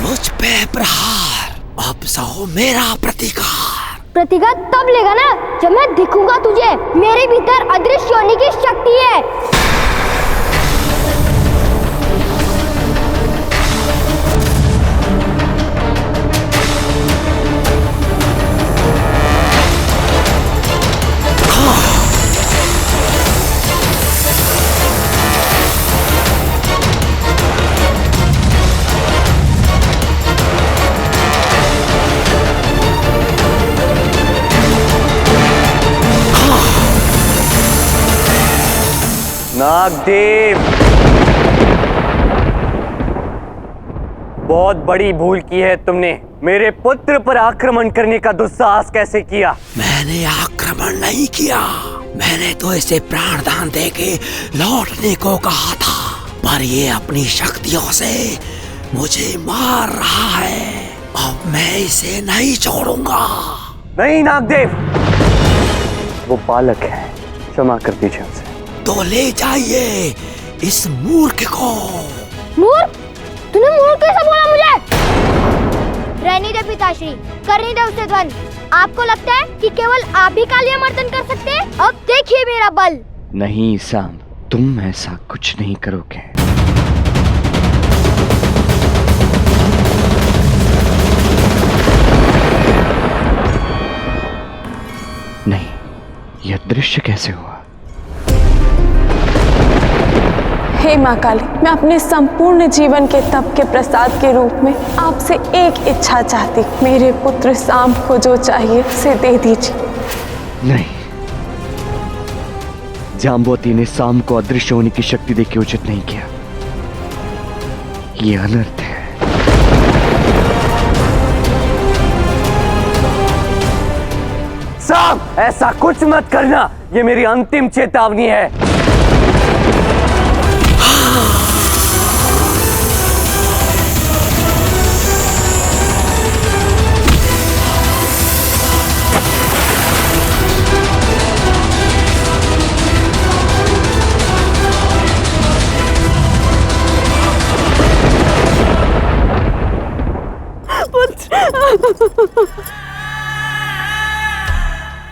मुझ पे प्रहार, अब सहो मेरा प्रतिकार। प्रतिकार तब लेगा ना जब मैं दिखूंगा तुझे। मेरे भीतर अदृश्य होने की शक्ति है। नागदेव, बहुत बड़ी भूल की है तुमने। मेरे पुत्र पर आक्रमण करने का दुस्साहस कैसे किया? मैंने आक्रमण नहीं किया, मैंने तो इसे प्राणदान देके लौटने को कहा था, पर ये अपनी शक्तियों से मुझे मार रहा है। अब मैं इसे नहीं छोड़ूंगा। नहीं नागदेव, वो बालक है, क्षमा कर दीजिए उसे। तो ले जाइए इस मूर्ख को। मूर्ख? तूने मूर्ख कैसे बोला मुझे? रहने दे पिताश्री, करने दे उसे ध्वंस। आपको लगता है कि केवल आप ही कालिया मर्दन कर सकते हैं? अब देखिए मेरा बल। नहीं सांब, तुम ऐसा कुछ नहीं करोगे। नहीं, यह दृश्य कैसे हुआ? हे माँ काली, मैं अपने संपूर्ण जीवन के तप के प्रसाद के रूप में आपसे एक इच्छा चाहती। मेरे पुत्र सांब को जो चाहिए उसे दे दीजिए। नहीं, जाम्बवती ने सांब को अदृश्य होने की शक्ति देके उचित नहीं किया। ये अनर्थ है। सांब, ऐसा कुछ मत करना, ये मेरी अंतिम चेतावनी है।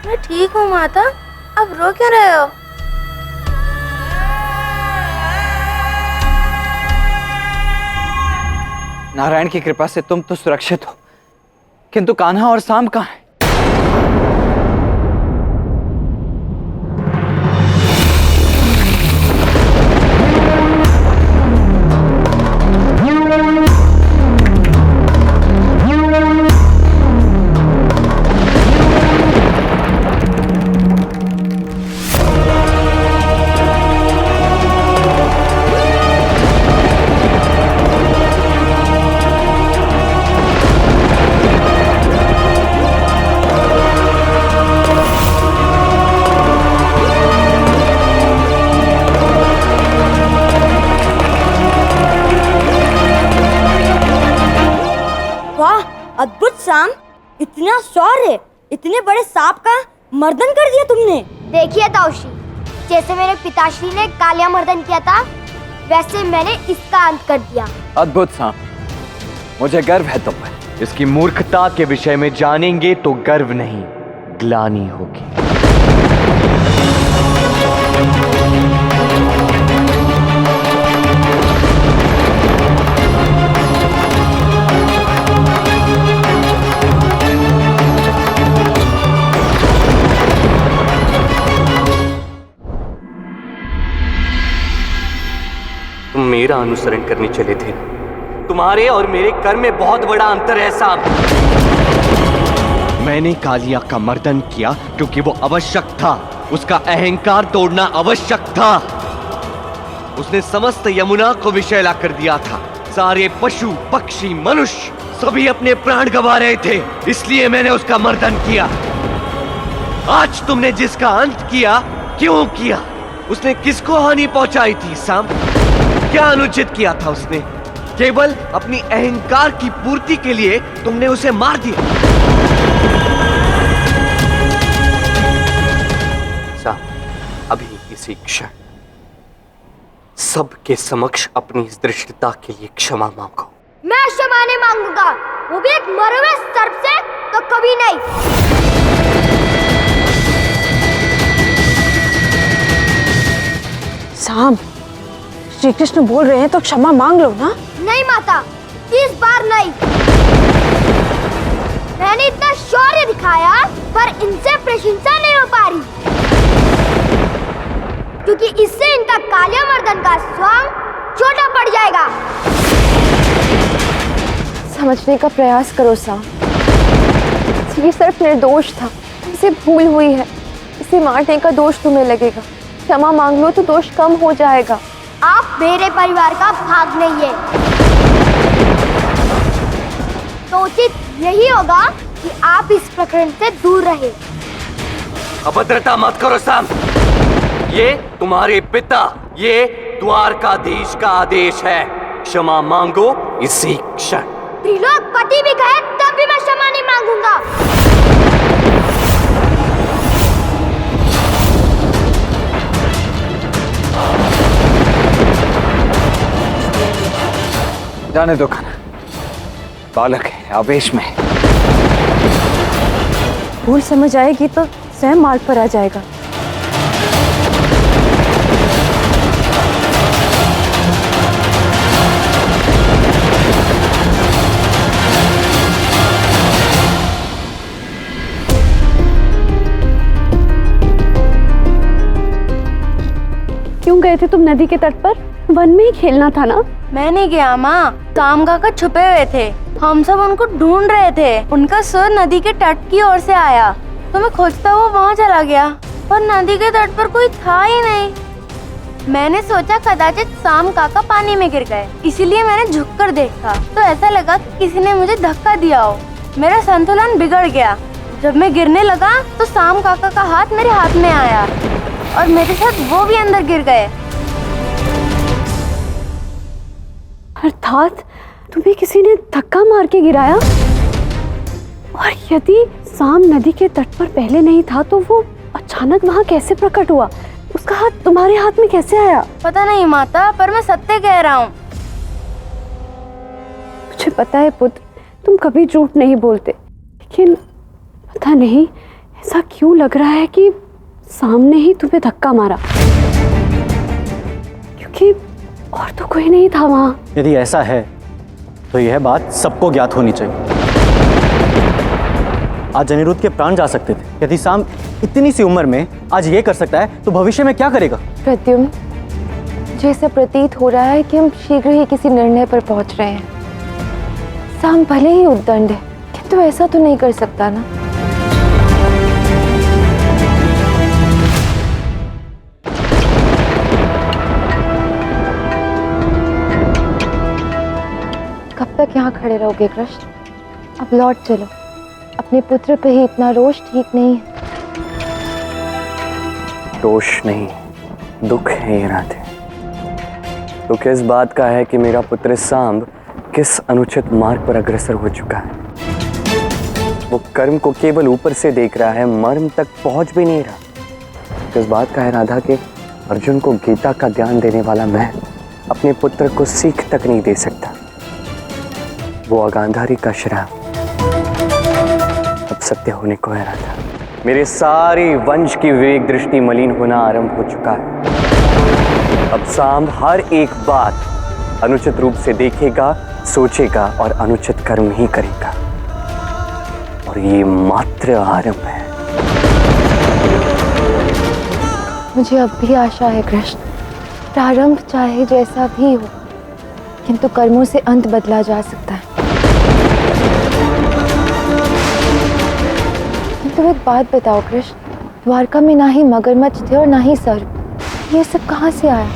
मैं ठीक हूँ माता, अब रो क्यों रहे हो? नारायण की कृपा से तुम तो सुरक्षित हो, किंतु कान्हा और सांब कहाँ हैं? अद्भुत सांब, इतना शौर्य, इतने बड़े सांप का मर्दन कर दिया तुमने। देखिए ताऊश्री, जैसे मेरे पिताश्री ने कालिया मर्दन किया था, वैसे मैंने इसका अंत कर दिया। अद्भुत सांब, मुझे गर्व है तुम पर। इसकी मूर्खता के विषय में जानेंगे तो गर्व नहीं, ग्लानि होगी। तुम मेरा अनुसरण करने चले थे। तुम्हारे और मेरे कर्म में बहुत बड़ा अंतर है सांब। मैंने कालिया का मर्दन किया क्योंकि वो आवश्यक था। उसका अहंकार तोड़ना आवश्यक था। उसने समस्त यमुना को विषैला कर दिया था। सारे पशु, पक्षी, मनुष्य सभी अपने प्राण गंवा रहे थे, इसलिए मैंने उसका मर्दन किया। आज तुमने जिसका अंत किया, क्यों किया? उसने किसको हानि पहुंचाई थी सांब? क्या अनुचित किया था उसने? केवल अपनी अहंकार की पूर्ति के लिए तुमने उसे मार दिया। सांब, अभी इसी क्षण सबके समक्ष अपनी इस दृष्टता के लिए क्षमा मांगो। मैं क्षमा नहीं मांगूंगा। वो भी एक मरे हुए सर्प से, तो कभी नहीं। साम, श्री कृष्ण बोल रहे हैं तो क्षमा मांग लो ना। नहीं माता, इस बार नहीं। मैंने इतना शौर्य दिखाया पर इनसे प्रशंसा नहीं हो पा रही, क्योंकि इससे इनका कालियामर्दन का स्वांग छोटा पड़ जाएगा। समझने का प्रयास करो साम, ये सिर्फ निर्दोष था, इसे भूल हुई है। इसे मारने का दोष तुम्हें लगेगा, क्षमा मांग लो तो दोष कम हो जाएगा। आप मेरे परिवार का भाग नहीं है, तो उचित यही होगा कि आप इस प्रकरण से दूर रहे। अभद्रता मत करो साम। ये तुम्हारे पिता, ये द्वारकाधीश का आदेश है। क्षमा मांगो इसी क्षण। त्रिलोकपति भी कहे तब भी मैं क्षमा नहीं मांगूंगा। जाने दो खाना, बालक है, आवेश में है। भूल समझ आएगी तो स्वयं मार्ग पर आ जाएगा। क्यों गए थे तुम नदी के तट पर? वन में ही खेलना था ना। मैं नहीं गया माँ, काम काका छुपे हुए थे, हम सब उनको ढूंढ रहे थे। उनका सुर नदी के तट की ओर से आया तो मैं खोजता हुआ वहाँ चला गया, पर नदी के तट पर कोई था ही नहीं। मैंने सोचा कदाचित शाम काका पानी में गिर गए, इसीलिए मैंने झुककर देखा तो ऐसा लगा कि किसी ने मुझे धक्का दिया हो। मेरा संतुलन बिगड़ गया। जब मैं गिरने लगा तो शाम काका का हाथ मेरे हाथ में आया और मेरे साथ वो भी अंदर गिर गए। अर्थात तुम्हें किसी ने धक्का मार के गिराया? और यदि शाम नदी के तट पर पहले नहीं था तो वो अचानक वहाँ कैसे प्रकट हुआ? उसका हाथ तुम्हारे हाथ में कैसे आया? पता नहीं माता, पर मैं सत्य कह रहा हूँ। मुझे पता है पुत्र, तुम कभी झूठ नहीं बोलते, लेकिन पता नहीं ऐसा क्यों लग रहा है कि सामने ही तुम्हें धक्का मारा, क्योंकि और तो कोई नहीं था वहाँ। यदि ऐसा है तो यह बात सबको ज्ञात होनी चाहिए। आज अनिरुद्ध के प्राण जा सकते थे। यदि शाम इतनी सी उम्र में आज ये कर सकता है तो भविष्य में क्या करेगा? प्रद्युम्न, मुझे ऐसा प्रतीत हो रहा है कि हम शीघ्र ही किसी निर्णय पर पहुंच रहे हैं। शाम भले ही उद्दंड है, किंतु ऐसा तो नहीं कर सकता ना। कब तक यहाँ खड़े रहोगे कृष्ण? अब लौट चलो, अपने पुत्र पे ही इतना रोष ठीक नहीं है। दोष नहीं, दुख है ये राधे। दुख इस बात का है कि मेरा पुत्र सांब किस अनुचित मार्ग पर अग्रसर हो चुका है। वो कर्म को केवल ऊपर से देख रहा है, मर्म तक पहुंच भी नहीं रहा। इस बात का है राधा कि अर्जुन को गीता का ज्ञान देने वाला मैं अपने पुत्र को सीख तक नहीं दे सकता। वो अगांधारी का श्राप अब सत्य होने को है राधा। मेरे सारे वंश की विवेक दृष्टि मलिन होना आरंभ हो चुका है। अब सांब हर एक बात अनुचित रूप से देखेगा, सोचेगा और अनुचित कर्म ही करेगा। और ये मात्र आरंभ है। मुझे अब भी आशा है कृष्ण, प्रारंभ चाहे जैसा भी हो, किंतु कर्मों से अंत बदला जा सकता है। तो एक बात बताओ कृष्ण, द्वारका में ना ही मगरमच्छ थे और ना ही सर्प, ये सब कहाँ से आया?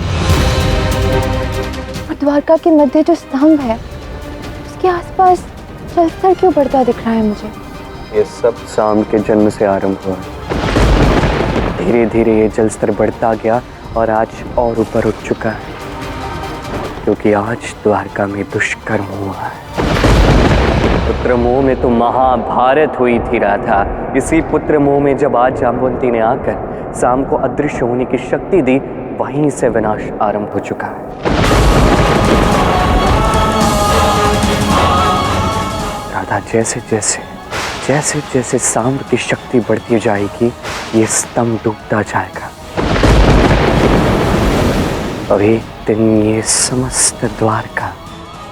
और द्वारका के मध्य जो स्तंभ है उसके आसपास जल स्तर क्यों बढ़ता दिख रहा है मुझे? ये सब शाम के जन्म से आरंभ हुआ। धीरे धीरे ये जल स्तर बढ़ता गया और आज और ऊपर उठ चुका है, क्योंकि आज द्वारका में दुष्कर्म हुआ है। पुत्र मोह में तो महाभारत हुई थी राधा। इसी पुत्र मोह में जब आज जाम्बवंती ने आकर शाम को अदृश्य होने की शक्ति दी, वहीं से विनाश आरंभ हो चुका है। था जैसे जैसे जैसे जैसे सांब की शक्ति बढ़ती जाएगी ये स्तंभ डूबता जाएगा और एक दिन ये समस्त द्वारका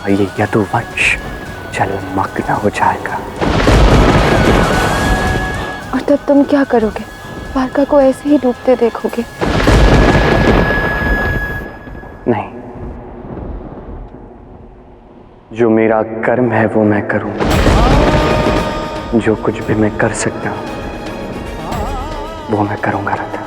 और ये यदुवंश जलमग्न हो जाएगा। और तब तुम क्या करोगे? द्वारका को ऐसे ही डूबते देखोगे? नहीं, जो मेरा कर्म है वो मैं करूं। जो कुछ भी मैं कर सकता हूं वो मैं करूंगा राधा।